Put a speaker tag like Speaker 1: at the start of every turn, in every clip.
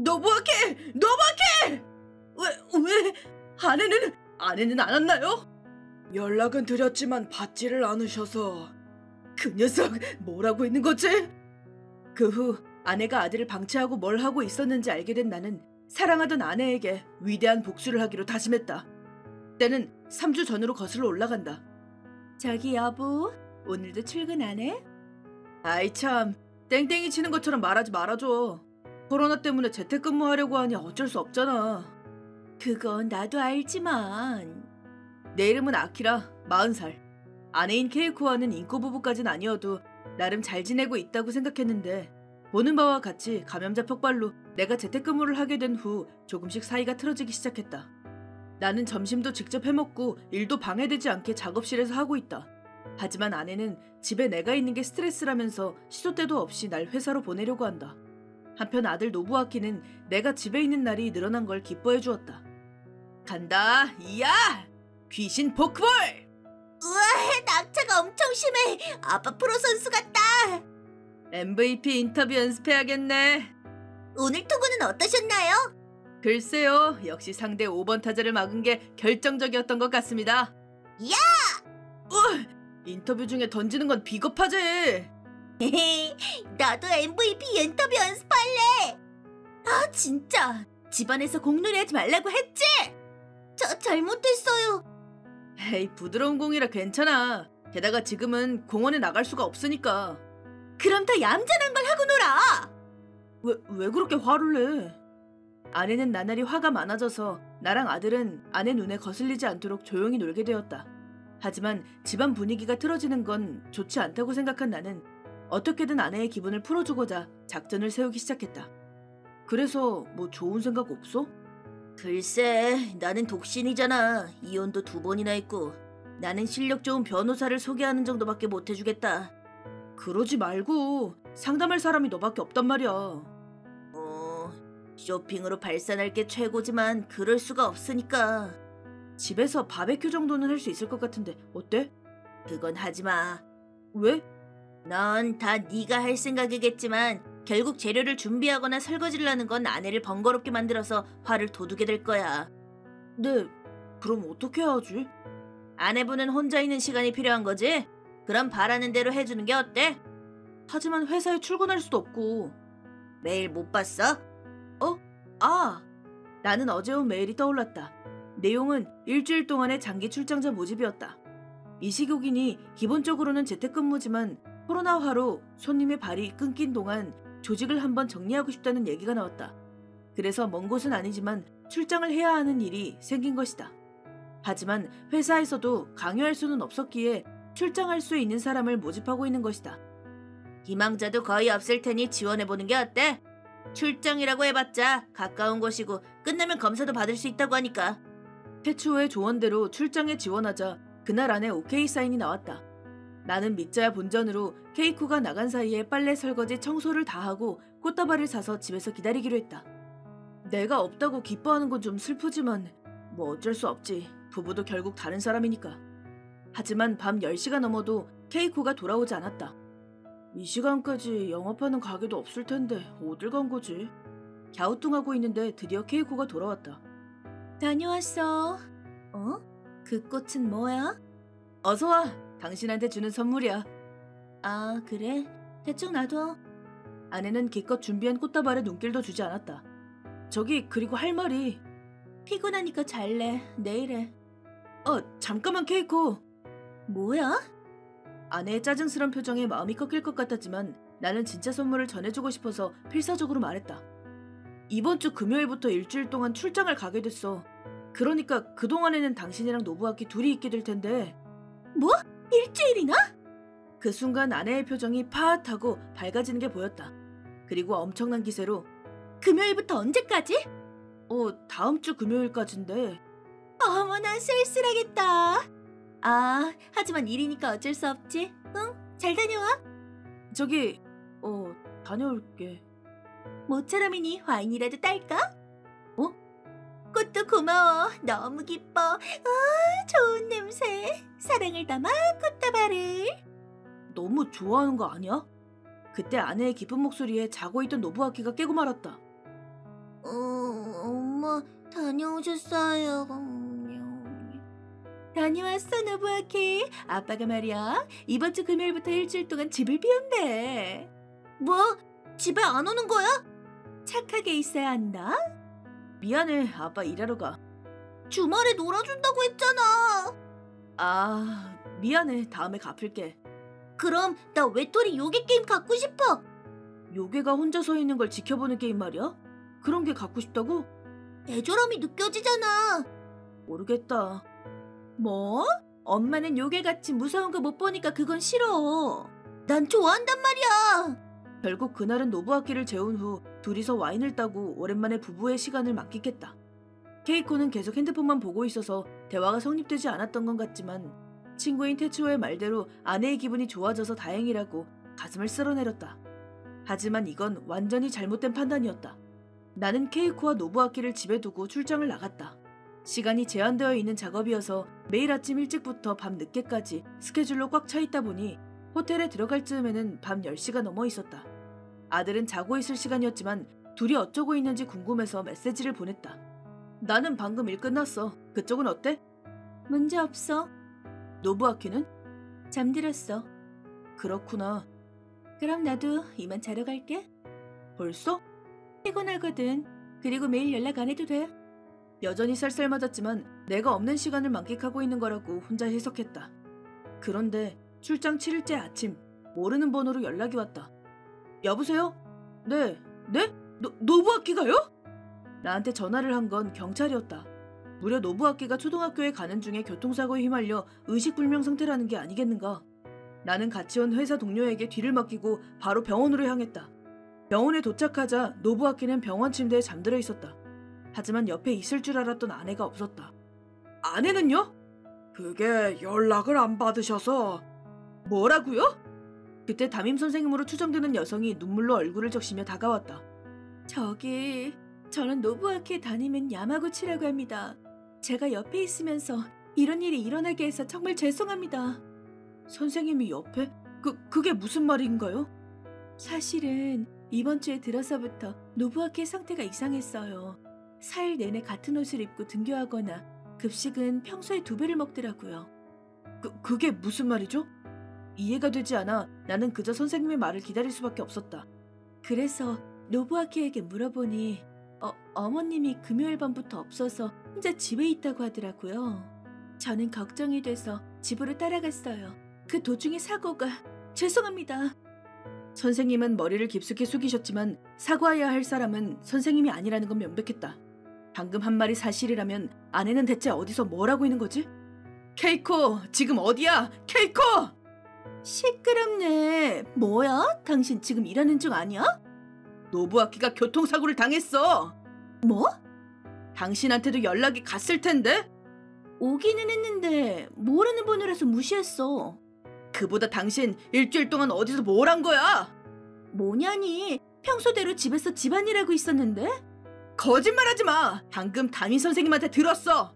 Speaker 1: 노부아케! 노부아케! 왜? 아내는 안 왔나요? 연락은 드렸지만 받지를 않으셔서. 그 녀석 뭐라고 있는 거지? 그 후 아내가 아들을 방치하고 뭘 하고 있었는지 알게 된 나는 사랑하던 아내에게 위대한 복수를 하기로 다짐했다. 때는 3주 전으로 거슬러 올라간다. 저기 여보, 오늘도 출근 안 해? 아이 참, 땡땡이 치는 것처럼 말하지 말아줘. 코로나 때문에 재택근무하려고 하니 어쩔 수 없잖아. 그건 나도 알지만. 내 이름은 아키라, 40살. 아내인 케이코와는 인꼬부부까진 아니어도 나름 잘 지내고 있다고 생각했는데 보는 바와 같이 감염자 폭발로 내가 재택근무를 하게 된 후 조금씩 사이가 틀어지기 시작했다. 나는 점심도 직접 해먹고 일도 방해되지 않게 작업실에서 하고 있다. 하지만 아내는 집에 내가 있는 게 스트레스라면서 시도 때도 없이 날 회사로 보내려고 한다. 한편 아들 노부아키는 내가 집에 있는 날이 늘어난 걸 기뻐해 주었다. 간다, 이야! 귀신 포크볼!
Speaker 2: 우와, 낙차가 엄청 심해. 아빠 프로 선수 같다.
Speaker 1: MVP 인터뷰 연습해야겠네.
Speaker 2: 오늘 투구는 어떠셨나요?
Speaker 1: 글쎄요, 역시 상대 5번 타자를 막은 게 결정적이었던 것 같습니다.
Speaker 2: 야!
Speaker 1: 인터뷰 중에 던지는 건 비겁하지.
Speaker 2: 나도 MVP 인터뷰 연습할래. 아, 진짜. 집안에서 공놀이 하지 말라고 했지? 저 잘못했어요.
Speaker 1: 에이, 부드러운 공이라 괜찮아. 게다가 지금은 공원에 나갈 수가 없으니까.
Speaker 2: 그럼 더 얌전한 걸 하고 놀아.
Speaker 1: 왜 그렇게 화를 내? 아내는 나날이 화가 많아져서 나랑 아들은 아내 눈에 거슬리지 않도록 조용히 놀게 되었다. 하지만 집안 분위기가 틀어지는 건 좋지 않다고 생각한 나는 어떻게든 아내의 기분을 풀어주고자 작전을 세우기 시작했다. 그래서 뭐 좋은 생각 없어?
Speaker 2: 글쎄, 나는 독신이잖아. 이혼도 2번이나 했고. 나는 실력 좋은 변호사를 소개하는 정도밖에 못 해주겠다.
Speaker 1: 그러지 말고 상담할 사람이 너밖에 없단 말이야.
Speaker 2: 쇼핑으로 발산할 게 최고지만 그럴 수가 없으니까.
Speaker 1: 집에서 바베큐 정도는 할 수 있을 것 같은데 어때?
Speaker 2: 그건 하지 마.
Speaker 1: 왜?
Speaker 2: 넌 다 네가 할 생각이겠지만 결국 재료를 준비하거나 설거지를 하는 건 아내를 번거롭게 만들어서 화를 돋우게 될 거야.
Speaker 1: 네, 그럼 어떻게 하지?
Speaker 2: 아내분은 혼자 있는 시간이 필요한 거지? 그럼 바라는 대로 해주는 게 어때?
Speaker 1: 하지만 회사에 출근할 수도 없고.
Speaker 2: 메일 못 봤어?
Speaker 1: 나는 어제 온 메일이 떠올랐다. 내용은 일주일 동안의 장기 출장자 모집이었다. 이 시국이니 기본적으로는 재택근무지만 코로나화로 손님의 발이 끊긴 동안 조직을 한번 정리하고 싶다는 얘기가 나왔다. 그래서 먼 곳은 아니지만 출장을 해야 하는 일이 생긴 것이다. 하지만 회사에서도 강요할 수는 없었기에 출장할 수 있는 사람을 모집하고 있는 것이다.
Speaker 2: 희망자도 거의 없을 테니 지원해보는 게 어때? 출장이라고 해봤자 가까운 곳이고 끝나면 검사도 받을 수 있다고 하니까.
Speaker 1: 태초의 조언대로 출장에 지원하자 그날 안에 오케이 사인이 나왔다. 나는 믿자야 본전으로 케이코가 나간 사이에 빨래, 설거지, 청소를 다 하고 꽃다발을 사서 집에서 기다리기로 했다. 내가 없다고 기뻐하는 건 좀 슬프지만 뭐 어쩔 수 없지. 부부도 결국 다른 사람이니까. 하지만 밤 10시가 넘어도 케이코가 돌아오지 않았다. 이 시간까지 영업하는 가게도 없을 텐데 어딜 간 거지? 갸우뚱하고 있는데 드디어 케이코가 돌아왔다.
Speaker 2: 다녀왔어. 그 꽃은 뭐야?
Speaker 1: 어서 와. 당신한테 주는 선물이야.
Speaker 2: 아, 그래? 대충 놔둬.
Speaker 1: 아내는 기껏 준비한 꽃다발에 눈길도 주지 않았다. 저기, 그리고 할 말이.
Speaker 2: 피곤하니까 잘래. 내일 해.
Speaker 1: 잠깐만 케이코.
Speaker 2: 뭐야?
Speaker 1: 아내의 짜증스런 표정에 마음이 꺾일 것 같았지만 나는 진짜 선물을 전해주고 싶어서 필사적으로 말했다. 이번 주 금요일부터 일주일 동안 출장을 가게 됐어. 그러니까 그동안에는 당신이랑 노부아키 둘이 있게 될 텐데.
Speaker 2: 뭐? 일주일이나?
Speaker 1: 그 순간 아내의 표정이 파앗하고 밝아지는 게 보였다. 그리고 엄청난 기세로
Speaker 2: 금요일부터 언제까지?
Speaker 1: 다음 주 금요일까지인데.
Speaker 2: 어머나, 쓸쓸하겠다. 아, 하지만 일이니까 어쩔 수 없지. 응? 잘 다녀와.
Speaker 1: 저기, 다녀올게.
Speaker 2: 모처럼이니 와인이라도 딸까? 꽃도 고마워. 너무 기뻐. 아, 좋은 냄새. 사랑을 담아 꽃다발을.
Speaker 1: 너무 좋아하는 거 아니야? 그때 아내의 깊은 목소리에 자고 있던 노부아키가 깨고 말았다.
Speaker 2: 다녀오셨어요? 다녀왔어, 노부아키. 아빠가 말이야, 이번 주 금요일부터 일주일 동안 집을 비운대. 뭐? 집에 안 오는 거야? 착하게 있어야 한다. 미안해, 아빠 일하러 가. 주말에 놀아준다고 했잖아. 아, 미안해, 다음에 갚을게. 그럼 나 외톨이 요괴 게임 갖고 싶어. 요괴가 혼자 서 있는 걸 지켜보는 게임 말이야? 그런 게 갖고 싶다고? 애절함이 느껴지잖아. 모르겠다. 뭐? 엄마는 요괴같이 무서운 거 못 보니까 그건 싫어. 난 좋아한단 말이야. 결국 그날은 노부아키를 재운 후 둘이서 와인을 따고 오랜만에 부부의 시간을 만끽했다. 케이코는 계속 핸드폰만 보고 있어서 대화가 성립되지 않았던 것 같지만 친구인 테츠오의 말대로 아내의 기분이 좋아져서 다행이라고 가슴을 쓸어내렸다. 하지만 이건 완전히 잘못된 판단이었다. 나는 케이코와 노부아키를 집에 두고 출장을 나갔다. 시간이 제한되어 있는 작업이어서 매일 아침 일찍부터 밤 늦게까지 스케줄로 꽉 차 있다 보니 호텔에 들어갈 즈음에는 밤 10시가 넘어 있었다. 아들은 자고 있을 시간이었지만 둘이 어쩌고 있는지 궁금해서 메시지를 보냈다. 나는 방금 일 끝났어. 그쪽은 어때? 문제 없어. 노부아키는? 잠들었어. 그렇구나. 그럼 나도 이만 자러 갈게. 벌써? 피곤하거든. 그리고 매일 연락 안 해도 돼. 여전히 쌀쌀맞았지만 내가 없는 시간을 만끽하고 있는 거라고 혼자 해석했다. 그런데 출장 7일째 아침 모르는 번호로 연락이 왔다. 여보세요? 네? 노부아키가요? 나한테 전화를 한 건 경찰이었다. 무려 노부아키가 초등학교에 가는 중에 교통사고에 휘말려 의식불명 상태라는 게 아니겠는가. 나는 같이 온 회사 동료에게 뒤를 맡기고 바로 병원으로 향했다. 병원에 도착하자 노부아키는 병원 침대에 잠들어 있었다. 하지만 옆에 있을 줄 알았던 아내가 없었다. 아내는요? 그게 연락을 안 받으셔서. 뭐라고요? 그때 담임 선생님으로 추정되는 여성이 눈물로 얼굴을 적시며 다가왔다. 저는 노부아키의 담임인 야마구치라고 합니다. 제가 옆에 있으면서 이런 일이 일어나게 해서 정말 죄송합니다. 선생님이 옆에? 그게 무슨 말인가요? 사실은 이번 주에 들어서부터 노부아키의 상태가 이상했어요. 4일 내내 같은 옷을 입고 등교하거나 급식은 평소의 2배를 먹더라고요. 그게 무슨 말이죠? 이해가 되지 않아 나는 그저 선생님의 말을 기다릴 수밖에 없었다. 그래서 노부아키에게 물어보니 어머님이 금요일 밤부터 없어서 혼자 집에 있다고 하더라고요. 저는 걱정이 돼서 집으로 따라갔어요. 그 도중에 사고가... 죄송합니다. 선생님은 머리를 깊숙이 숙이셨지만 사과해야 할 사람은 선생님이 아니라는 건 명백했다. 방금 한 말이 사실이라면 아내는 대체 어디서 뭘 하고 있는 거지? 케이코, 지금 어디야? 케이코! 시끄럽네. 뭐야? 당신 지금 일하는 중 아니야? 노부아키가 교통사고를 당했어. 뭐? 당신한테도 연락이 갔을 텐데? 오기는 했는데 모르는 번호라서 무시했어. 그보다 당신 일주일 동안 어디서 뭘 한 거야? 뭐냐니, 평소대로 집에서 집안일하고 있었는데? 거짓말하지 마. 방금 담임 선생님한테 들었어.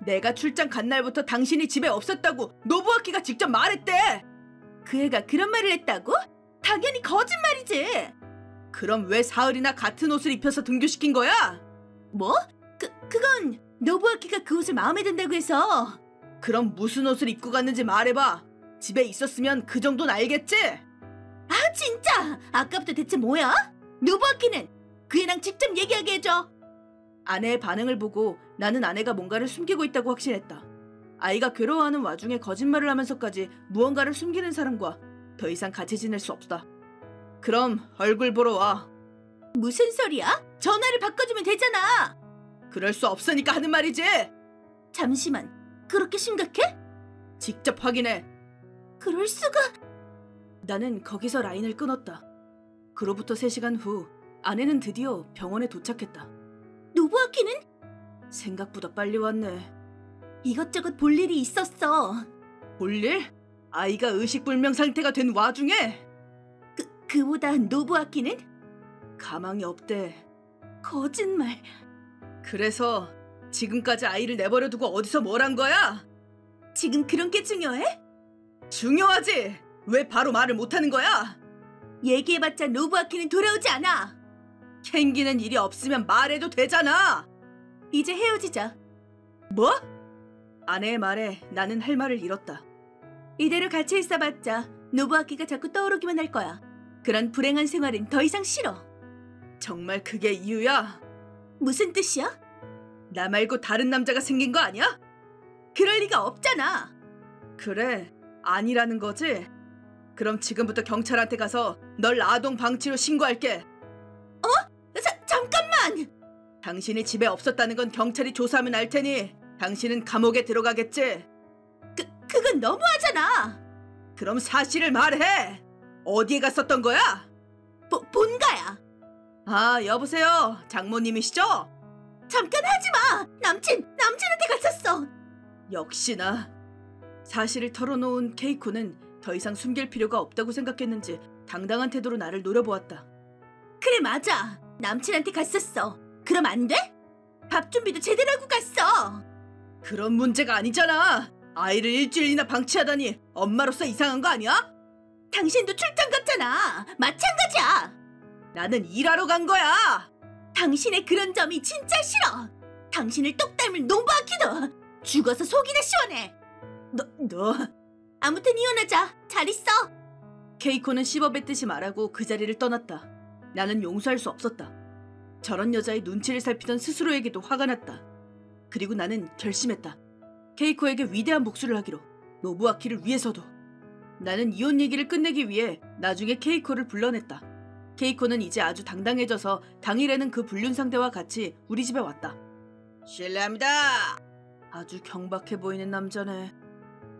Speaker 2: 내가 출장 간 날부터 당신이 집에 없었다고 노부아키가 직접 말했대. 그 애가 그런 말을 했다고? 당연히 거짓말이지. 그럼 왜 사흘이나 같은 옷을 입혀서 등교시킨 거야? 뭐? 그건 노부아키가 그 옷을 마음에 든다고 해서. 그럼 무슨 옷을 입고 갔는지 말해봐. 집에 있었으면 그 정도는 알겠지? 아, 진짜! 아까부터 대체 뭐야? 노부아키는 그 애랑 직접 얘기하게 해줘. 아내의 반응을 보고 나는 아내가 뭔가를 숨기고 있다고 확신했다. 아이가 괴로워하는 와중에 거짓말을 하면서까지 무언가를 숨기는 사람과 더 이상 같이 지낼 수 없다. 그럼 얼굴 보러 와. 무슨 소리야? 전화를 바꿔주면 되잖아. 그럴 수 없으니까 하는 말이지. 잠시만, 그렇게 심각해? 직접 확인해. 그럴 수가... 나는 거기서 라인을 끊었다. 그로부터 3시간 후 아내는 드디어 병원에 도착했다. 노부아키는? 생각보다 빨리 왔네. 이것저것 볼 일이 있었어. 볼 일? 아이가 의식불명 상태가 된 와중에? 그보다 노부아키는? 가망이 없대. 거짓말. 그래서 지금까지 아이를 내버려 두고 어디서 뭘 한 거야? 지금 그런 게 중요해? 중요하지! 왜 바로 말을 못하는 거야? 얘기해봤자 노부아키는 돌아오지 않아. 챙기는 일이 없으면 말해도 되잖아. 이제 헤어지자.
Speaker 1: 뭐? 아내의 말에 나는 할 말을 잃었다.
Speaker 2: 이대로 같이 있어봤자 노부아키가 자꾸 떠오르기만 할 거야. 그런 불행한 생활은 더 이상 싫어.
Speaker 1: 정말 그게 이유야?
Speaker 2: 무슨 뜻이야?
Speaker 1: 나 말고 다른 남자가 생긴 거 아니야?
Speaker 2: 그럴 리가 없잖아.
Speaker 1: 그래, 아니라는 거지? 그럼 지금부터 경찰한테 가서 널 아동 방치로 신고할게.
Speaker 2: 잠깐만!
Speaker 1: 당신이 집에 없었다는 건 경찰이 조사하면 알 테니 당신은 감옥에 들어가겠지?
Speaker 2: 그건 너무하잖아.
Speaker 1: 그럼 사실을 말해! 어디에 갔었던 거야?
Speaker 2: 본가야.
Speaker 1: 아, 여보세요? 장모님이시죠?
Speaker 2: 잠깐 하지마! 남친한테 갔었어.
Speaker 1: 역시나. 사실을 털어놓은 케이코는 더 이상 숨길 필요가 없다고 생각했는지 당당한 태도로 나를 노려보았다.
Speaker 2: 그래, 맞아. 남친한테 갔었어. 그럼 안 돼? 밥 준비도 제대로 하고 갔어.
Speaker 1: 그런 문제가 아니잖아. 아이를 일주일이나 방치하다니 엄마로서 이상한 거 아니야?
Speaker 2: 당신도 출장 갔잖아. 마찬가지야.
Speaker 1: 나는 일하러 간 거야.
Speaker 2: 당신의 그런 점이 진짜 싫어. 당신을 똑 닮은 노부아키도 죽어서 속이나 시원해.
Speaker 1: 너...
Speaker 2: 아무튼 이혼하자. 잘 있어.
Speaker 1: 케이코는 씹어뱉듯이 말하고 그 자리를 떠났다. 나는 용서할 수 없었다. 저런 여자의 눈치를 살피던 스스로에게도 화가 났다. 그리고 나는 결심했다. 케이코에게 위대한 복수를 하기로. 노부아키를 위해서도. 나는 이혼 얘기를 끝내기 위해 나중에 케이코를 불러냈다. 케이코는 이제 아주 당당해져서 당일에는 그 불륜 상대와 같이 우리 집에 왔다. 실례합니다. 아주 경박해 보이는 남자네.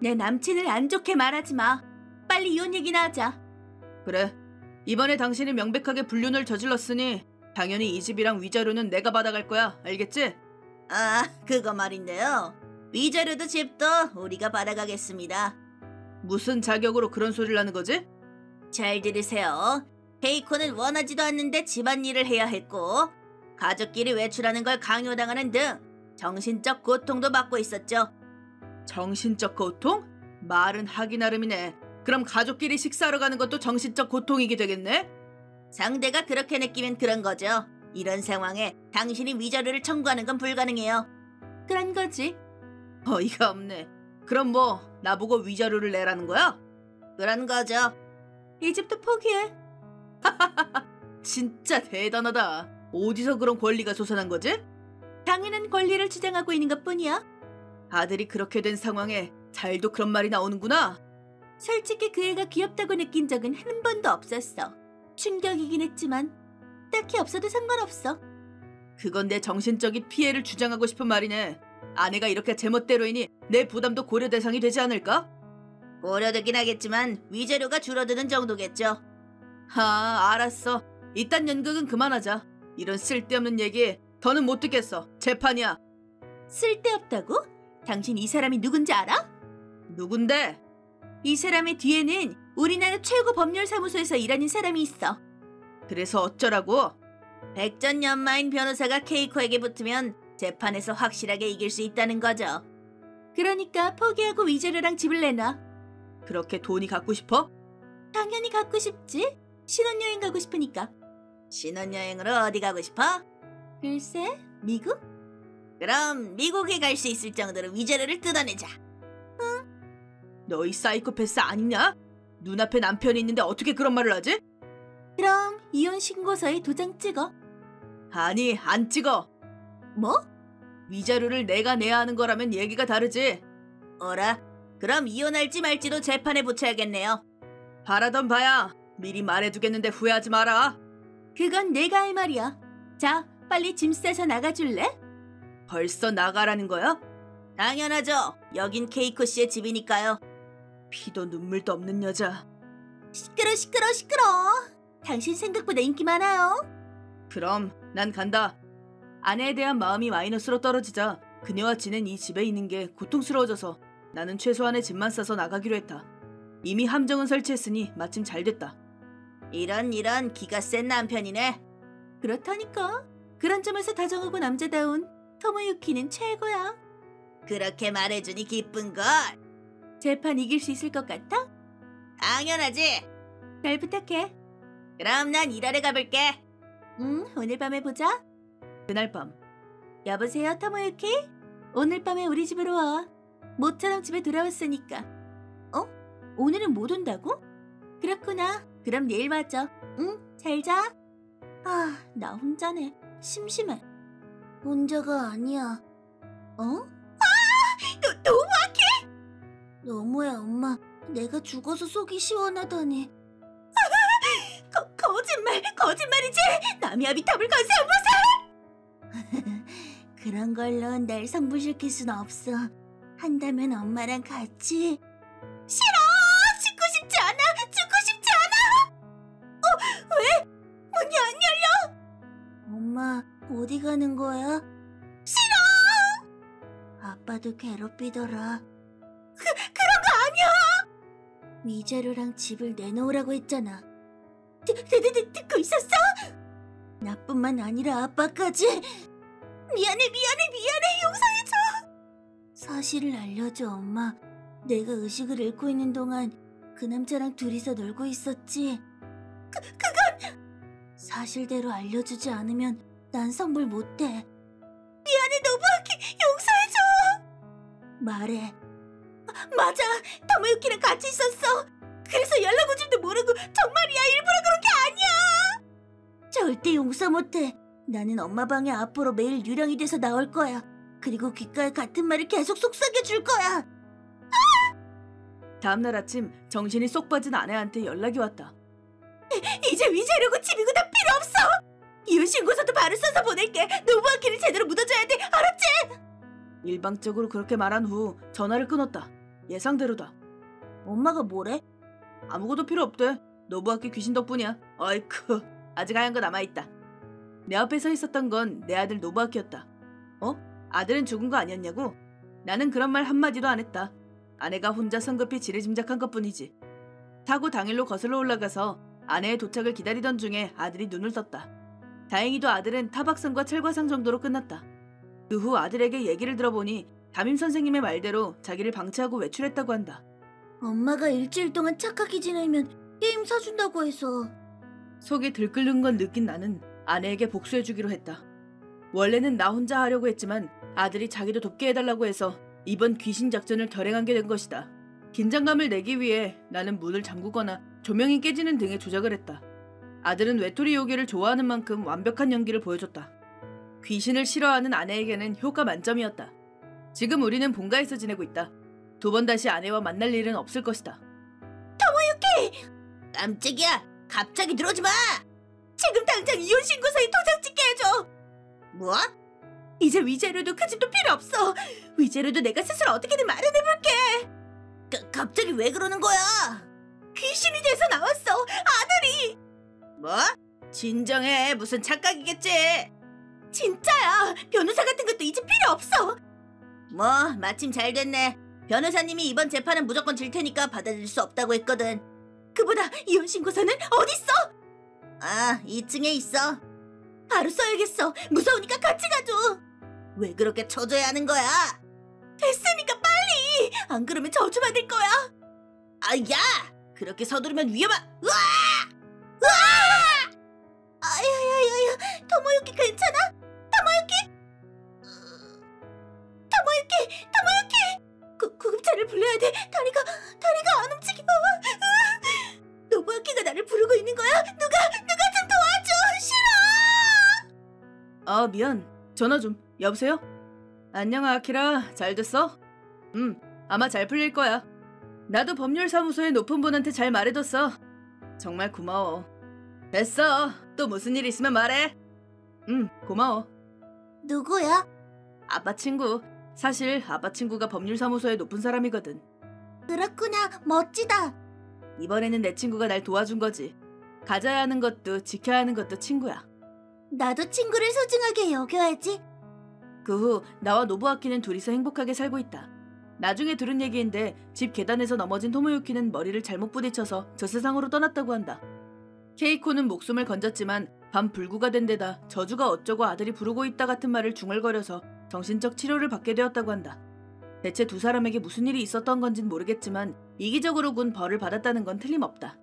Speaker 2: 내 남친을 안 좋게 말하지 마. 빨리 이혼 얘기나 하자.
Speaker 1: 그래. 이번에 당신이 명백하게 불륜을 저질렀으니 당연히 이 집이랑 위자료는 내가 받아갈 거야. 알겠지?
Speaker 2: 아, 그거 말인데요. 위자료도 집도 우리가 받아가겠습니다.
Speaker 1: 무슨 자격으로 그런 소리를 하는 거지?
Speaker 2: 잘 들으세요. 케이코는 원하지도 않는데 집안일을 해야 했고 가족끼리 외출하는 걸 강요당하는 등 정신적 고통도 받고 있었죠.
Speaker 1: 정신적 고통? 말은 하기 나름이네. 그럼 가족끼리 식사하러 가는 것도 정신적 고통이게 되겠네?
Speaker 2: 상대가 그렇게 느끼면 그런 거죠. 이런 상황에 당신이 위자료를 청구하는 건 불가능해요. 그런 거지.
Speaker 1: 어이가 없네. 그럼 뭐 나보고 위자료를 내라는 거야?
Speaker 2: 그런 거죠. 이 집도 포기해.
Speaker 1: 진짜 대단하다. 어디서 그런 권리가 솟아난 거지?
Speaker 2: 당연한 권리를 주장하고 있는 것뿐이야.
Speaker 1: 아들이 그렇게 된 상황에 잘도 그런 말이 나오는구나.
Speaker 2: 솔직히 그 애가 귀엽다고 느낀 적은 한 번도 없었어. 충격이긴 했지만 딱히 없어도 상관없어.
Speaker 1: 그건 내 정신적인 피해를 주장하고 싶은 말이네. 아내가 이렇게 제멋대로이니 내 부담도 고려 대상이 되지 않을까?
Speaker 2: 고려되긴 하겠지만 위자료가 줄어드는 정도겠죠.
Speaker 1: 알았어. 이딴 연극은 그만하자. 이런 쓸데없는 얘기 더는 못 듣겠어. 재판이야.
Speaker 2: 쓸데없다고? 당신 이 사람이 누군지 알아?
Speaker 1: 누군데?
Speaker 2: 이 사람의 뒤에는 우리나라 최고 법률사무소에서 일하는 사람이 있어.
Speaker 1: 그래서 어쩌라고?
Speaker 2: 백전연마인 변호사가 케이코에게 붙으면 재판에서 확실하게 이길 수 있다는 거죠. 그러니까 포기하고 위자료랑 집을 내놔.
Speaker 1: 그렇게 돈이 갖고 싶어?
Speaker 2: 당연히 갖고 싶지. 신혼여행 가고 싶으니까. 신혼여행으로 어디 가고 싶어? 글쎄, 미국? 그럼 미국에 갈 수 있을 정도로 위자료를 뜯어내자.
Speaker 1: 너희 사이코패스 아니냐? 눈앞에 남편이 있는데 어떻게 그런 말을 하지?
Speaker 2: 그럼 이혼 신고서에 도장 찍어.
Speaker 1: 아니, 안 찍어.
Speaker 2: 뭐?
Speaker 1: 위자료를 내가 내야 하는 거라면 얘기가 다르지.
Speaker 2: 어라? 그럼 이혼할지 말지도 재판에 붙여야겠네요.
Speaker 1: 바라던 바야. 미리 말해두겠는데 후회하지 마라.
Speaker 2: 그건 내가 할 말이야. 자, 빨리 짐 싸서 나가줄래?
Speaker 1: 벌써 나가라는 거야?
Speaker 2: 당연하죠. 여긴 케이코 씨의 집이니까요.
Speaker 1: 피도 눈물도 없는 여자.
Speaker 2: 시끄러. 당신 생각보다 인기 많아요.
Speaker 1: 그럼 난 간다. 아내에 대한 마음이 마이너스로 떨어지자 그녀와 지낸 이 집에 있는 게 고통스러워져서 나는 최소한의 짐만 싸서 나가기로 했다. 이미 함정은 설치했으니 마침 잘 됐다.
Speaker 2: 이런 기가 센 남편이네. 그렇다니까. 그런 점에서 다정하고 남자다운 토모유키는 최고야. 그렇게 말해주니 기쁜걸. 재판 이길 수 있을 것 같아? 당연하지. 잘 부탁해. 그럼 난 일하러 가볼게. 오늘 밤에 보자.
Speaker 1: 그날 밤
Speaker 2: 여보세요, 토모유키? 오늘 밤에 우리 집으로 와. 모처럼 집에 돌아왔으니까. 어? 오늘은 못 온다고? 그렇구나. 그럼 내일 맞아. 응, 잘 자. 아, 나 혼자네. 심심해. 혼자가 아니야. 어? 너무하게! 너무해, 엄마. 내가 죽어서 속이 시원하다니. 거짓말이지! 남이 아비탑을 건세어보세! 그런 걸로 날 성불시킬 순 없어. 한다면 엄마랑 같이. 싫어! 죽고 싶지 않아! 왜? 문이 안 열려! 엄마, 어디 가는 거야? 싫어! 아빠도 괴롭히더라. 그런 거 아니야! 위자료랑 집을 내놓으라고 했잖아. 듣고 있었어? 나뿐만 아니라 아빠까지. 미안해, 용서해줘. 사실을 알려줘, 엄마. 내가 의식을 잃고 있는 동안 그 남자랑 둘이서 놀고 있었지. 그건 사실대로 알려주지 않으면 난 성불 못해. 미안해, 노부아키. 용서해줘. 말해. 맞아, 토모유키랑 같이 있었어. 그래서 연락 온 줄도 모르고. 정말이야, 일부러 그런 게 아니야. 절대 용서 못해. 나는 엄마 방에 앞으로 매일 유령이 돼서 나올 거야. 그리고 귓가에 같은 말을 계속 속삭여줄 거야.
Speaker 1: 다음날 아침 정신이 쏙 빠진 아내한테 연락이 왔다.
Speaker 2: 이제 위자료고 집이고 다 필요 없어. 이혼 신고서도 바로 써서 보낼게. 노부아키를 제대로 묻어줘야 돼. 알았지?
Speaker 1: 일방적으로 그렇게 말한 후 전화를 끊었다. 예상대로다.
Speaker 2: 엄마가 뭐래?
Speaker 1: 아무것도 필요 없대. 노부아키 귀신 덕분이야. 아이쿠, 아직 하얀 거 남아있다. 내 앞에 서 있었던 건 내 아들 노부아키였다. 아들은 죽은 거 아니었냐고? 나는 그런 말 한마디도 안 했다. 아내가 혼자 성급히 지레짐작한 것뿐이지. 타고 당일로 거슬러 올라가서 아내의 도착을 기다리던 중에 아들이 눈을 떴다. 다행히도 아들은 타박상과 철과상 정도로 끝났다. 그 후 아들에게 얘기를 들어보니 담임 선생님의 말대로 자기를 방치하고 외출했다고 한다.
Speaker 2: 엄마가 일주일 동안 착하게 지내면 게임 사준다고 해서.
Speaker 1: 속이 들끓는 건 느낀 나는 아내에게 복수해주기로 했다. 원래는 나 혼자 하려고 했지만 아들이 자기도 돕게 해달라고 해서 이번 귀신 작전을 결행하게 된 것이다. 긴장감을 내기 위해 나는 문을 잠그거나 조명이 깨지는 등의 조작을 했다. 아들은 외톨이 요괴를 좋아하는 만큼 완벽한 연기를 보여줬다. 귀신을 싫어하는 아내에게는 효과 만점이었다. 지금 우리는 본가에서 지내고 있다. 2번 다시 아내와 만날 일은 없을 것이다.
Speaker 2: 토모유키! 깜짝이야! 갑자기 들어오지 마! 지금 당장 이혼 신고서에 도장 찍게 해줘! 뭐? 이제 위자료도 그 집도 필요 없어. 위자료도 내가 스스로 어떻게든 마련해볼게. 갑자기 왜 그러는 거야? 귀신이 돼서 나왔어, 아들이. 뭐? 진정해. 무슨 착각이겠지. 진짜야. 변호사 같은 것도 이제 필요 없어. 뭐 마침 잘 됐네. 변호사님이 이번 재판은 무조건 질 테니까 받아들일 수 없다고 했거든. 그보다 이혼 신고서는 어딨어? 아, 2층에 있어. 바로 써야겠어. 무서우니까 같이 가줘. 왜 그렇게 쳐줘야 하는 거야? 됐으니까 빨리. 안 그러면 저주받을 거야. 아, 야! 그렇게 서두르면 위험하. 으아! 으아! 아야야야야. 토모유키 괜찮아? 토모유키! 구급차를 불러야 돼. 다리가 안 움직여. 노부아키가 나를 부르고 있는 거야. 누가 좀 도와줘. 싫어.
Speaker 1: 아, 미안. 전화 좀. 여보세요? 안녕, 아키라. 잘 됐어? 아마 잘 풀릴 거야. 나도 법률사무소의 높은 분한테 잘 말해뒀어. 정말 고마워. 됐어. 또 무슨 일 있으면 말해. 고마워.
Speaker 2: 누구야?
Speaker 1: 아빠 친구. 사실 아빠 친구가 법률사무소의 높은 사람이거든.
Speaker 2: 그렇구나. 멋지다.
Speaker 1: 이번에는 내 친구가 날 도와준 거지. 가져야 하는 것도 지켜야 하는 것도 친구야.
Speaker 2: 나도 친구를 소중하게 여겨야지.
Speaker 1: 그 후 나와 노부아키는 둘이서 행복하게 살고 있다. 나중에 들은 얘기인데 집 계단에서 넘어진 토모유키는 머리를 잘못 부딪혀서 저 세상으로 떠났다고 한다. 케이코는 목숨을 건졌지만 밤 불구가 된 데다 저주가 어쩌고 아들이 부르고 있다 같은 말을 중얼거려서 정신적 치료를 받게 되었다고 한다. 대체 두 사람에게 무슨 일이 있었던 건진 모르겠지만 이기적으로 군 벌을 받았다는 건 틀림없다.